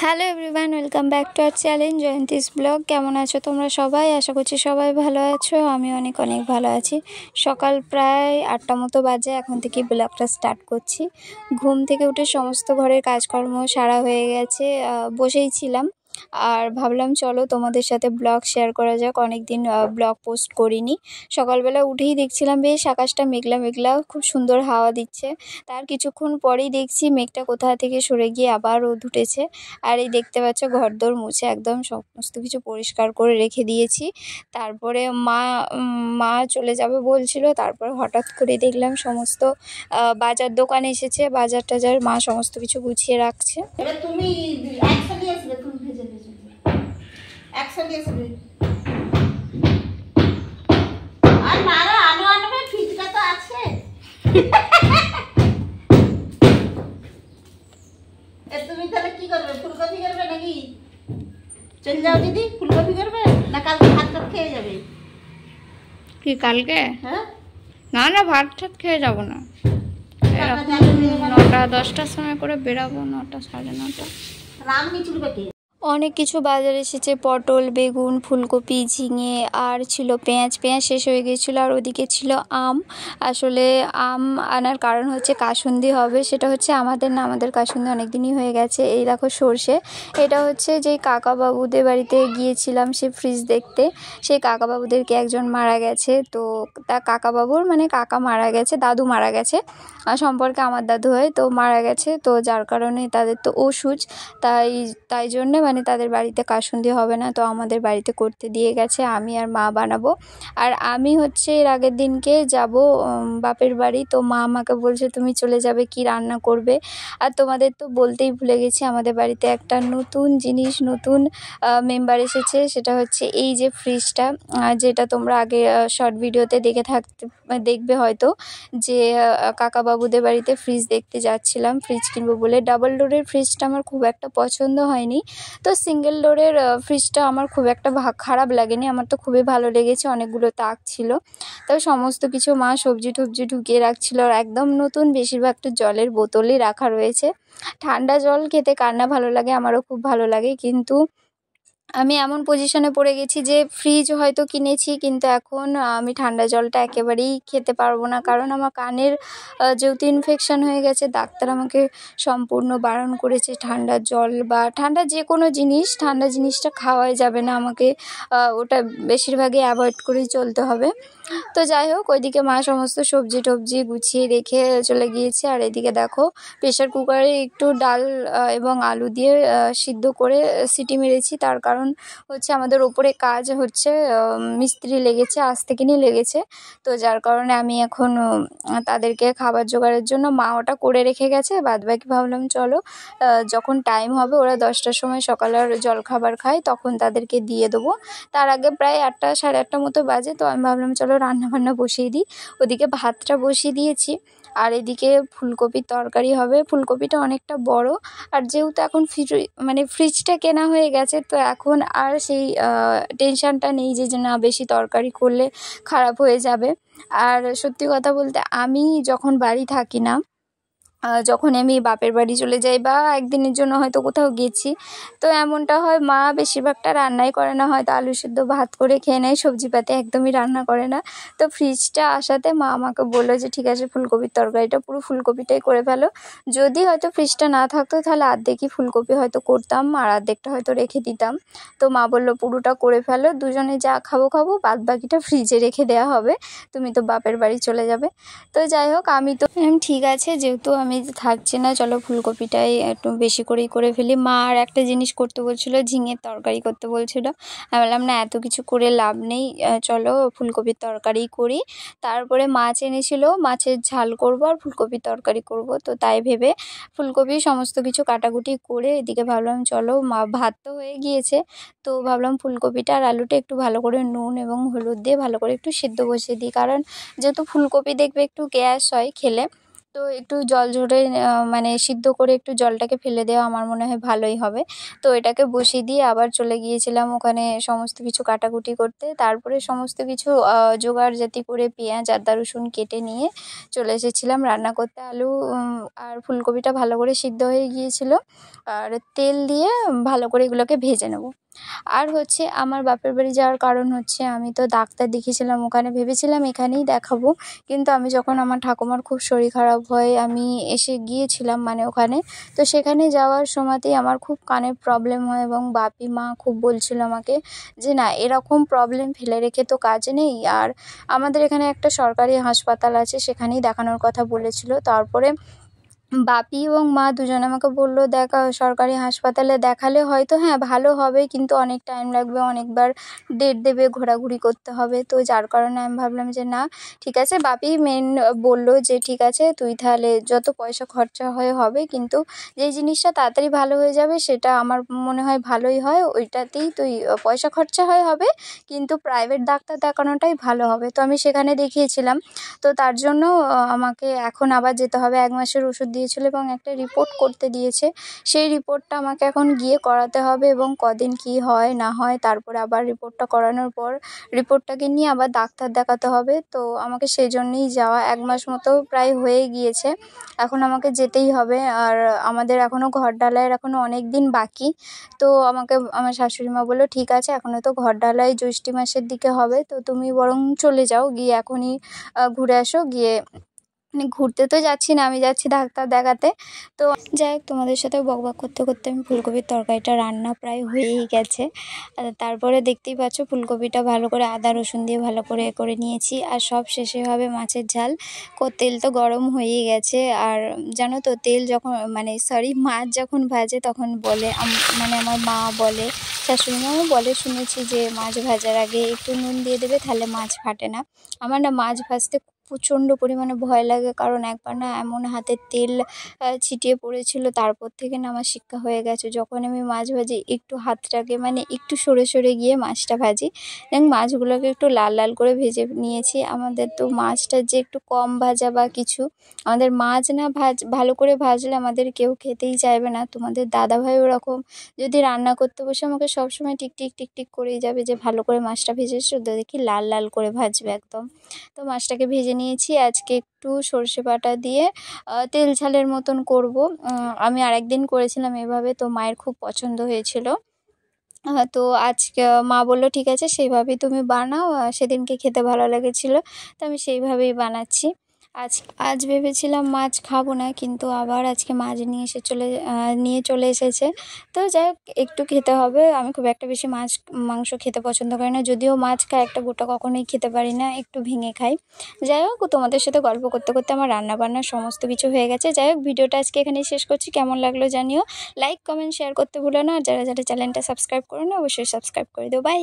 Hello everyone, welcome back to our channel Jayanti's blog. কেমন আছো তোমরা সবাই? আশা করছি সবাই ভালো আছো। আমি অনেক ভালো আছি। সকাল প্রায় 8টা মতো বাজে, এখন থেকে ব্লগটা স্টার্ট করছি। ঘুম থেকে উঠে সমস্ত ঘরের কাজকর্ম সারা হয়ে গেছে, বসেই ছিলাম আর ভাবলাম চলো তোমাদের সাথে ব্লগ শেয়ার করা যাক। অনেক দিন ব্লগ পোস্ট করিনি। সকালবেলা উঠেই দেখছিলাম বেশ আকাশটা মেঘলা মেঘলা, খুব সুন্দর হাওয়া দিচ্ছে। তার কিছুক্ষণ পরেই দেখছি মেঘটা কোথা থেকে সরে গিয়ে আবার রোদ উঠেছে। আর এই দেখতে পাচ্ছ ঘরদোর মুছে একদম সমস্ত কিছু পরিষ্কার করে রেখে দিয়েছি। তারপরে মা চলে যাবে বলছিল, তারপর হঠাৎ করে দেখলাম সমস্ত বাজার দোকান এসেছে, বাজার টাজার মা সমস্ত কিছু গুছিয়ে রাখছে। এবার তুমি একসাথে আসবে, তুমি ভেজে ভেজে একসাথে আসবে। আর মারা আনো আনবে, ফিটকা তো আছে। তুমি তাহলে কি করবে? ফুলকপি করবে নাকি? চলে যাও দিদি, ফুলকপি করবে না কালকে ভাত টাত খেয়ে যাবে? কি কালকে? হ্যাঁ, না না, ভাত টাত খেয়ে যাবো না। 9টা 10টার সময় করে বেরাবো, 9টা 9:30। রাম নিচুড়বে কে? অনেক কিছু বাজার এসেছে, পটল, বেগুন, ফুলকপি, ঝিঙে, আর ছিল পেঁয়াজ শেষ হয়ে গিয়েছিলো। আর ওদিকে ছিল আম। আসলে আম আনার কারণ হচ্ছে কাসুন্দি হবে, সেটা হচ্ছে আমাদের না, আমাদের কাসুন্দি অনেক দিনই হয়ে গেছে। এই দেখো সর্ষে, এটা হচ্ছে যেই কাকাবাবুদের বাড়িতে গিয়েছিলাম সে ফ্রিজ দেখতে, সেই কাকাবাবুদেরকে একজন মারা গেছে। তো তা কাকাবাবুর মানে কাকা মারা গেছে, দাদু মারা গেছে, সম্পর্কে আমার দাদু হয়, তো মারা গেছে। তো যার কারণে তাদের তো অসুচ, তাই জন্যে মানে তাদের বাড়িতে কাসুন্দি হবে না, তো আমাদের বাড়িতে করতে দিয়ে গেছে। আমি আর মা বানাবো। আর আমি হচ্ছে এর আগের দিনকে যাব বাপের বাড়ি, তো মা আমাকে বলছে তুমি চলে যাবে, কি রান্না করবে? আর তোমাদের তো বলতেই ভুলে গেছি, আমাদের বাড়িতে একটা নতুন জিনিস, নতুন মেম্বার এসেছে। সেটা হচ্ছে এই যে ফ্রিজটা, যেটা তোমরা আগে শর্ট ভিডিওতে দেখবে হয়তো, যে কাকাবাবুদের বাড়িতে ফ্রিজ দেখতে যাচ্ছিলাম, ফ্রিজ কিনবো বলে। ডাবল ডোরের ফ্রিজটা আমার খুব একটা পছন্দ হয়নি, তো সিঙ্গেল ডোরের ফ্রিজটা আমার খুব একটা খারাপ লাগেনি, আমার তো খুবই ভালো লেগেছে। অনেকগুলো তাক ছিল, তবে সমস্ত কিছু মা সবজি টবজি ঢুকিয়ে রাখছিল। আর একদম নতুন, বেশিরভাগটা জলের বোতলই রাখা রয়েছে। ঠান্ডা জল খেতে কার না ভালো লাগে, আমারও খুব ভালো লাগে। কিন্তু আমি এমন পজিশনে পড়ে গেছি যে ফ্রিজ হয়তো কিনেছি, কিন্তু এখন আমি ঠান্ডা জলটা একেবারেই খেতে পারবো না, কারণ আমার কানের যেহেতু ইনফেকশান হয়ে গেছে। ডাক্তার আমাকে সম্পূর্ণ বারণ করেছে ঠান্ডা জল বা ঠান্ডা যে কোনো জিনিস, ঠান্ডা জিনিসটা খাওয়াই যাবে না, আমাকে ওটা বেশিরভাগই অ্যাভয়েড করেই চলতে হবে। তো যাই হোক, ওইদিকে মা সমস্ত সবজি টবজি গুছিয়ে রেখে চলে গিয়েছে। আর এদিকে দেখো প্রেশার কুকারে একটু ডাল এবং আলু দিয়ে সিদ্ধ করে সিটি মেরেছি। তার কারণ হচ্ছে আমাদের ওপরে কাজ হচ্ছে, মিস্ত্রি লেগেছে, আজ থেকে নিয়ে লেগেছে। তো যার কারণে আমি এখন তাদেরকে খাবার জোগাড়ের জন্য মা ওটা করে রেখে গেছে। বাদবাকি ভাবলাম চলো যখন টাইম হবে, ওরা 10টার সময় সকালের জলখাবার খায়, তখন তাদেরকে দিয়ে দেবো। তার আগে প্রায় 8টা 8:30 মতো বাজে, তো আমি ভাবলাম চলো রান্নাবান্না বসিয়ে দিই। ওদিকে ভাতটা বসিয়ে দিয়েছি, আর এদিকে ফুলকপির তরকারি হবে। ফুলকপিটা অনেকটা বড়, আর যেহেতু এখন ফ্রিজটা কেনা হয়ে গেছে, তো এখন আর সেই টেনশানটা নেই যে না বেশি তরকারি করলে খারাপ হয়ে যাবে। আর সত্যি কথা বলতে, আমি যখন বাড়ি থাকি না, যখন আমি বাপের বাড়ি চলে যাই বা একদিনের জন্য হয়তো কোথাও গেছি, তো এমনটা হয় মা বেশিরভাগটা রান্নাই করে না, হয়তো আলু সিদ্ধ ভাত করে খেয়ে নেয়, সবজিপাতি একদমই রান্না করে না। তো ফ্রিজটা আসাতে মা আমাকে বললো যে ঠিক আছে, ফুলকপির তরকারিটা পুরো ফুলকপিটাই করে ফেলো। যদি হয়তো ফ্রিজটা না থাকতো তাহলে অর্ধেকই ফুলকপি হয়তো করতাম, আর অর্ধেকটা হয়তো রেখে দিতাম। তো মা বললো পুরোটা করে ফেলো, দুজনে যা খাবো, বাদ বাকিটা ফ্রিজে রেখে দেওয়া হবে, তুমি তো বাপের বাড়ি চলে যাবে। তো যাই হোক, আমি তো ঠিক আছে, যেহেতু আমি থাকছি না, চলো ফুলকপিটাই একটু বেশি করেই করে ফেলি। মা আর একটা জিনিস করতে বলছিল, ঝিঙের তরকারি করতে বলছিল। আমি বললাম না, এত কিছু করে লাভ নেই, চলো ফুলকপির তরকারি করি। তারপরে মাছ এনেছিল, মাছের ঝাল করব আর ফুলকপির তরকারি করব। তো তাই ভেবে ফুলকপি সমস্ত কিছু কাটাকুটি করে এদিকে ভাবলাম চলো, ভাত তো হয়ে গিয়েছে, তো ভাবলাম ফুলকপিটা আর আলুটা একটু ভালো করে নুন এবং হলুদ দিয়ে ভালো করে একটু সিদ্ধ বসিয়ে দিই, কারণ যেহেতু ফুলকপি দেখবে একটু গ্যাস হয় খেলে, তো তো একটু জল ঝরে মানে সিদ্ধ করে একটু জলটাকে ফেলে দেওয়া আমার মনে হয় ভালোই হবে। তো এটাকে বসিয়ে দিয়ে আবার চলে গিয়েছিলাম ওখানে সমস্ত কিছু কাটাকুটি করতে। তারপরে সমস্ত কিছু জোগাড় জাতি করে পেঁয়াজ আদা রসুন কেটে নিয়ে চলে এসেছিলাম রান্না করতে। আলু আর ফুলকপিটা ভালো করে সিদ্ধ হয়ে গিয়েছিল, আর তেল দিয়ে ভালো করে এগুলোকে ভেজে নেব। আর হচ্ছে আমার বাপের বাড়ি যাওয়ার কারণ হচ্ছে আমি তো ডাক্তার দেখিয়েছিলাম ওখানে, ভেবেছিলাম এখানেই দেখাবো, কিন্তু আমি যখন আমার ঠাকুমার খুব শরীর খারাপ হয় আমি এসে গিয়েছিলাম মানে ওখানে, তো সেখানে যাওয়ার সময়তেই আমার খুব কানের প্রবলেম হয় এবং বাপি মা খুব বলছিল আমাকে যে না এরকম প্রবলেম ফেলে রেখে তো কাজ নেই, আর আমাদের এখানে একটা সরকারি হাসপাতাল আছে সেখানেই দেখানোর কথা বলেছিল। তারপরে বাপি এবং মা দুজনে আমাকে বললো দেখ সরকারি হাসপাতালে দেখালে হয়তো হ্যাঁ ভালো হবে, কিন্তু অনেক টাইম লাগবে, অনেকবার ডেট দেবে, ঘোরাঘুরি করতে হবে। তো যার কারণে আমি ভাবলাম যে না ঠিক আছে, বাপি মেন বললো যে ঠিক আছে তুই তাহলে যত পয়সা খরচা হয়ে হবে, কিন্তু যেই জিনিসটা তাড়াতাড়ি ভালো হয়ে যাবে সেটা আমার মনে হয় ভালোই হয়, ওইটাতেই তুই পয়সা খরচা হবে, কিন্তু প্রাইভেট ডাক্তার দেখানোটাই ভালো হবে। তো আমি সেখানে দেখিয়েছিলাম। তো তার জন্য আমাকে এখন আবার যেতে হবে, 1 মাসের ওষুধ দিয়েছিল এবং একটা রিপোর্ট করতে দিয়েছে, সেই রিপোর্টটা আমাকে এখন গিয়ে করাতে হবে এবং কদিন কি হয় না হয় তারপরে আবার রিপোর্টটা করানোর পর রিপোর্টটাকে নিয়ে আবার ডাক্তার দেখাতে হবে। তো আমাকে সেই জন্যেই যাওয়া, 1 মাস মতো প্রায় হয়ে গিয়েছে, এখন আমাকে যেতেই হবে। আর আমাদের এখনও ঘর ঢালাইয়ের এখনও অনেক দিন বাকি। তো আমাকে আমার শাশুড়ি মা বললো ঠিক আছে এখনও তো ঘর ঢালাই জ্যৈষ্ঠী মাসের দিকে হবে, তো তুমি বরং চলে যাও, গিয়ে এখনই ঘুরে আসো, গিয়ে মানে ঘুরতে তো যাচ্ছি না, আমি যাচ্ছি ডাক্তার দেখাতে। তো যাই হোক, তোমাদের সাথে বকবক করতে করতে আমি ফুলকপির তরকারিটা রান্না প্রায় হয়েই গেছে। তারপরে দেখতেই পাচ্ছ ফুলকপিটা ভালো করে আদা রসুন দিয়ে ভালো করে করে নিয়েছি, আর সব শেষে হবে মাছের ঝাল। তেল তো গরম হয়েই গেছে, আর জানো তো তেল যখন মানে সরি মাছ যখন ভাজে তখন বলে মানে আমার মা বলে, শাশুড়ি মাও বলে শুনেছি যে মাছ ভাজার আগে একটু নুন দিয়ে দেবে তাহলে মাছ ফাটে না। আমার না মাছ ভাজতে প্রচণ্ড পরিমাণে ভয় লাগে, কারণ একবার না এমন হাতে তেল ছিটিয়ে পড়েছিল, তারপর থেকে না আমার শিক্ষা হয়ে গেছে যখন আমি মাছ ভাজি একটু হাতটাকে মানে একটু সরে সরে গিয়ে মাছটা ভাজি, এবং মাছগুলোকে একটু লাল লাল করে ভেজে নিয়েছি। আমাদের তো মাছটা যে একটু কম ভাজা বা কিছু, আমাদের মাছ না ভালো করে ভাজলে আমাদের কেউ খেতেই চাইবে না। তোমাদের দাদাভাই ওরকম, যদি রান্না করতে বসে আমাকে সবসময় টিকটিক টিকটিক করেই যাবে যে ভালো করে মাছটা ভেজেছো, তো দেখি লাল লাল করে ভাজবে একদম। তো মাছটাকে ভেজে নিয়েছি, আজকে একটু সর্ষে বাটা দিয়ে তেল ঝালের মতন করব। আমি আরেকদিন করেছিলাম এভাবে, তো মায়ের খুব পছন্দ হয়েছিল। তো আজকে মা বললো ঠিক আছে সেইভাবেই তুমি বানাও, সেদিনকে খেতে ভালো লেগেছিলো, তো আমি সেইভাবেই বানাচ্ছি। আজ আজ ভেবেছিলাম মাছ খাবো না, কিন্তু আবার আজকে মাছ নিয়ে চলে এসেছে। তো যাই হোক একটু খেতে হবে, আমি খুব একটা বেশি মাংস খেতে পছন্দ করি না, যদিও মাছ খাই একটা গোটা কখনোই খেতে পারি না, একটু ভেঙে খাই। যাই হোক তোমাদের সাথে গল্প করতে করতে আমার রান্না বান্না সমস্ত কিছু হয়ে গেছে। যাই হোক ভিডিওটা আজকে এখানেই শেষ করছি, কেমন লাগলো জানিও, লাইক কমেন্ট শেয়ার করতে ভুলো না, আর যারা যারা চ্যানেলটা সাবস্ক্রাইব করো না অবশ্যই সাবস্ক্রাইব করে দিও। বাই।